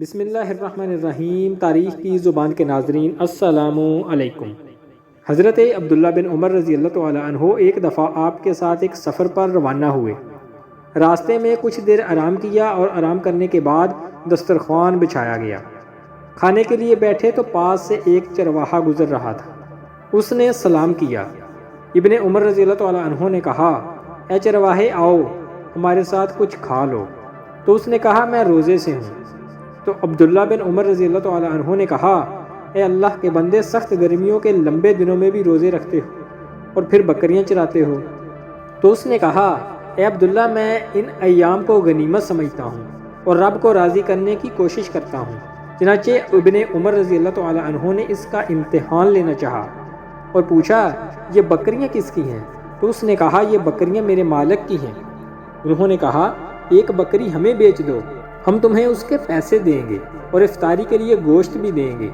بسم اللہ الرحمن الرحیم۔ تاریخ کی زبان کے ناظرین السلام علیکم۔ حضرت عبداللہ بن عمر رضی اللہ تعالی عنہ ایک دفعہ آپ کے ساتھ ایک سفر پر روانہ ہوئے۔ راستے میں کچھ دیر آرام کیا اور آرام کرنے کے بعد دسترخوان بچھایا گیا۔ کھانے کے لیے بیٹھے تو پاس سے ایک چرواہا گزر رہا تھا۔ اس نے سلام کیا۔ ابن عمر رضی اللہ تعالی عنہ نے کہا، اے چرواہے آؤ ہمارے ساتھ کچھ کھا لو۔ تو اس نے کہا، میں روزے سے ہوں۔ تو عبداللہ بن عمر رضی اللہ تعالی عنہ نے کہا، اے اللہ کے بندے، سخت گرمیوں کے لمبے دنوں میں بھی روزے رکھتے ہو اور پھر بکریاں چراتے ہو۔ تو اس نے کہا، اے عبداللہ، میں ان ایام کو غنیمت سمجھتا ہوں اور رب کو راضی کرنے کی کوشش کرتا ہوں۔ چنانچہ ابن عمر رضی اللہ تعالی عنہ نے اس کا امتحان لینا چاہا اور پوچھا، یہ بکریاں کس کی ہیں؟ تو اس نے کہا، یہ بکریاں میرے مالک کی ہیں۔ انہوں نے کہا، ایک بکری ہمیں بیچ دو، ہم تمہیں اس کے پیسے دیں گے اور افطاری کے لیے گوشت بھی دیں گے۔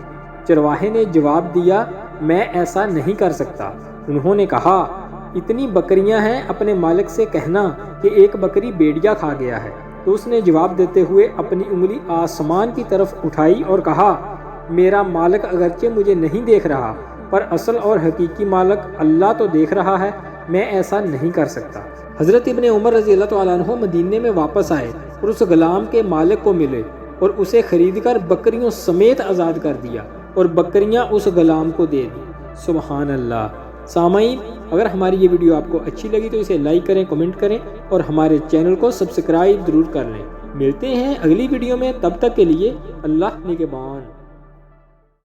چرواہے نے جواب دیا، میں ایسا نہیں کر سکتا۔ انہوں نے کہا، اتنی بکریاں ہیں، اپنے مالک سے کہنا کہ ایک بکری بھیڑیا کھا گیا ہے۔ تو اس نے جواب دیتے ہوئے اپنی انگلی آسمان کی طرف اٹھائی اور کہا، میرا مالک اگرچہ مجھے نہیں دیکھ رہا پر اصل اور حقیقی مالک اللہ تو دیکھ رہا ہے، میں ایسا نہیں کر سکتا۔ حضرت ابن عمر رضی اللہ تعالیٰ عنہ مدینے میں واپس آئے اور اس غلام کے مالک کو ملے اور اسے خرید کر بکریوں سمیت آزاد کر دیا اور بکریاں اس غلام کو دے دی۔ سبحان اللہ۔ سامعین، اگر ہماری یہ ویڈیو آپ کو اچھی لگی تو اسے لائک کریں، کمنٹ کریں اور ہمارے چینل کو سبسکرائب ضرور کر لیں۔ ملتے ہیں اگلی ویڈیو میں، تب تک کے لیے اللہ نگہبان۔